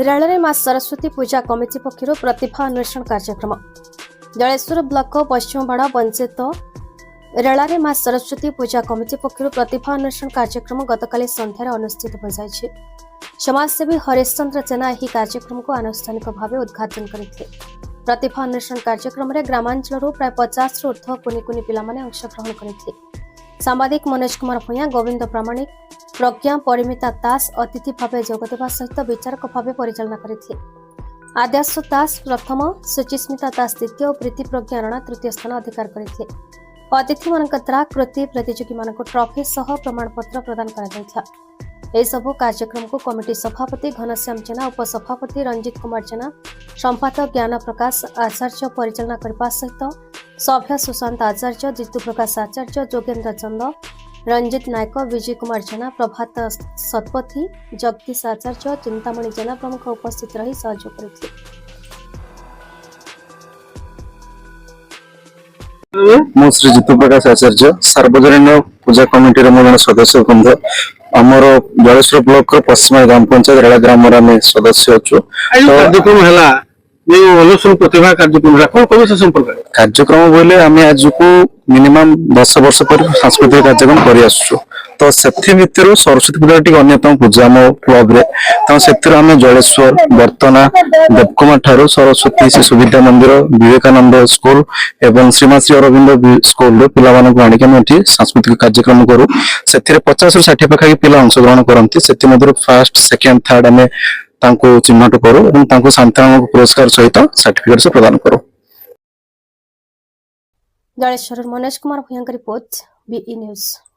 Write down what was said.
Railway मां सरस्वती पूजा committee पक्षर प्रतिभा अन्वेषण कार्यक्रम जलेश्वर ब्लॉक पश्चिमबाड़ पंचायत रेलवे मां सरस्वती पूजा कमिटी पक्षर प्रतिभा अन्वेषण कार्यक्रम गतकाली संध्यार अनुष्ठित हो जाए। समाजसेवी हरीश चंद्र जेना यह कार्यक्रम को आनुष्ठानिक भाव उद्घाटन करते। प्रतिभा अन्वेषण कार्यक्रम में ग्रामांचल प्राय 50 रु ऊर्ध्व कुनि कुनि पिला माने अंशग्रहण करते। सांबादिक मनोज कुमार भूया, गोविंद प्रामाणिक, प्रज्ञा परिमिता दास अतिथि भाव जोगदेवा सहित विचारक भाव परिचालना करते। आद्याशु दास प्रथम, सुचिस्मिता दास द्वितीय और प्रीति प्रज्ञा राणा तृतीय स्थान अधिकार करते। अतिथि मान द्वारा कृति प्रतियोगी मान ट्रॉफी सह प्रमाणपत्र प्रदान कर सबु कार्यक्रम को कमिटी सभापति घनश्याम जेना, उपसभापति रंजित कुमार जेना, संपादक ज्ञान प्रकाश आचार्य परिचालना करने सहित सभ्य सुशांत आचार्य, जितु प्रकाश आचार्य, जोगेन्द्र चंद, रंजित नायक, विजय कुमार जेना, प्रभात सतपथी, जगदीश आचार्य, चिंतामणि जेना प्रमुख उपस्थित रही सहयोग करते। मु श्री जितु प्रकाश आचार्य सार्वजनीन पूजा कमिटी जन सदस्य बंध आमर जलेश्वर ब्लॉक पश्चिम ग्राम पंचायत रेला ग्राम सदस्य अच्छु प्रतिभा कार्यक्रम बोले आम आज को मिनिमम 10 वर्ष पर सांस्कृतिक कार्यक्रम कर तो से भितर सरस्वती पूजा टी अन्यतम पूजा आम क्लब रे तो से जलेश्वर बर्तना देवकुमार ठारू सरस्वती शिशु विद्या मंदिर विवेकानंद स्कूल एवं श्रीमान श्री अरविंद स्कूल पिला आनिक सांस्कृतिक कार्यक्रम करूँ से 50 रु 60 पाखा पिला अंशग्रहण करती से फास्ट सेकेंड थर्ड आम चिन्हट करूँ सांत्वना पुरस्कार सहित सर्टिफिकेट से प्रदान करूँ। जलेश्वर मनोज कुमार भूया रिपोर्ट BE न्यूज।